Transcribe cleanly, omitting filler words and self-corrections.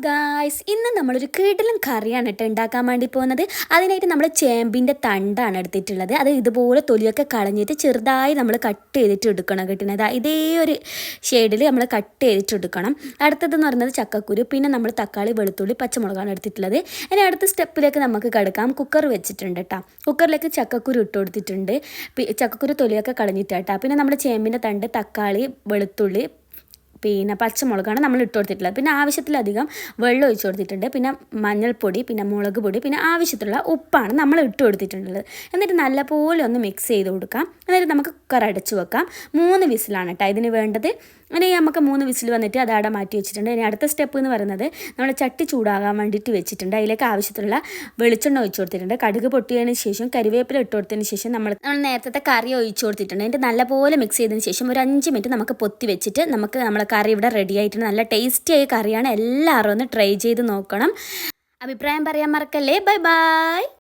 Guys, ഇന്ന് നമ്മളൊരു കിടിലൻ കറിയാണ് കേട്ടോ ഉണ്ടാക്കാൻ വേണ്ടി പോകുന്നത്. അതിനായിട്ട് നമ്മൾ ചേമ്പിൻ്റെ തണ്ടാണ് എടുത്തിട്ടുള്ളത്. അത് ഇതുപോലെ തൊലിയൊക്കെ കളഞ്ഞിട്ട് ചെറുതായി നമ്മൾ കട്ട് ചെയ്തിട്ട് എടുക്കണം കിട്ടുന്നത്. ഇതേ ഒരു ഷെയ്ഡിൽ നമ്മൾ കട്ട് ചെയ്തിട്ട് എടുക്കണം. അടുത്തതെന്ന് പറയുന്നത് ചക്കക്കുരു, പിന്നെ നമ്മൾ തക്കാളി, വെളുത്തുള്ളി, പച്ചമുളകാണ് എടുത്തിട്ടുള്ളത്. ഇനി അടുത്ത സ്റ്റെപ്പിലേക്ക് നമുക്ക് കിടക്കാം. കുക്കർ വെച്ചിട്ടുണ്ട് കേട്ടോ. കുക്കറിലേക്ക് ചക്കക്കുരു ഇട്ട് കൊടുത്തിട്ടുണ്ട്. ചക്കക്കുരു തൊലിയൊക്കെ കളഞ്ഞിട്ട് കേട്ടോ. പിന്നെ നമ്മുടെ ചേമ്പിൻ്റെ തണ്ട്, തക്കാളി, വെളുത്തുള്ളി, പിന്നെ പച്ചമുളകാണ് നമ്മൾ ഇട്ട് കൊടുത്തിട്ടുള്ളത്. പിന്നെ ആവശ്യത്തിലധികം വെള്ളം ഒഴിച്ച് കൊടുത്തിട്ടുണ്ട്. പിന്നെ മഞ്ഞൾപ്പൊടി, പിന്നെ മുളക് പൊടി, പിന്നെ ആവശ്യത്തിലുള്ള ഉപ്പാണ് നമ്മൾ ഇട്ട് കൊടുത്തിട്ടുള്ളത്. എന്നിട്ട് നല്ലപോലെ ഒന്ന് മിക്സ് ചെയ്ത് കൊടുക്കാം. എന്നിട്ട് നമുക്ക് കുക്കർ അടച്ച് വെക്കാം. 3 വിസിലാണ് കേട്ടോ ഇതിന് വേണ്ടത്. ഇനി നമുക്ക് 3 വിസിൽ വന്നിട്ട് അത് അവിടെ മാറ്റി വെച്ചിട്ടുണ്ട്. ഇനി അടുത്ത സ്റ്റെപ്പ് എന്ന് പറയുന്നത് നമ്മൾ ചട്ടി ചൂടാകാൻ വേണ്ടിയിട്ട് വെച്ചിട്ടുണ്ട്. അതിലേക്ക് ആവശ്യത്തിലുള്ള വെളിച്ചെണ്ണ ഒഴിച്ച് കൊടുത്തിട്ടുണ്ട്. കടുക് പൊട്ടിയതിന് ശേഷം കരിവേപ്പില ഇട്ട് കൊടുത്തതിന് ശേഷം നമ്മൾ നേരത്തെ കറി ഒഴിച്ച് കൊടുത്തിട്ടുണ്ട്. എന്നിട്ട് നല്ലപോലെ മിക്സ് ചെയ്തതിന് ശേഷം ഒരു 5 മിനിറ്റ് നമുക്ക് പൊത്തി വെച്ചിട്ട് നമ്മളെ കറി ഇവിടെ റെഡി ആയിട്ടുണ്ട്. നല്ല ടേസ്റ്റിയായ കറിയാണ്. എല്ലാവരും ഒന്ന് ട്രൈ ചെയ്ത് നോക്കണം. അഭിപ്രായം പറയാൻ മറക്കല്ലേ. Bye bye.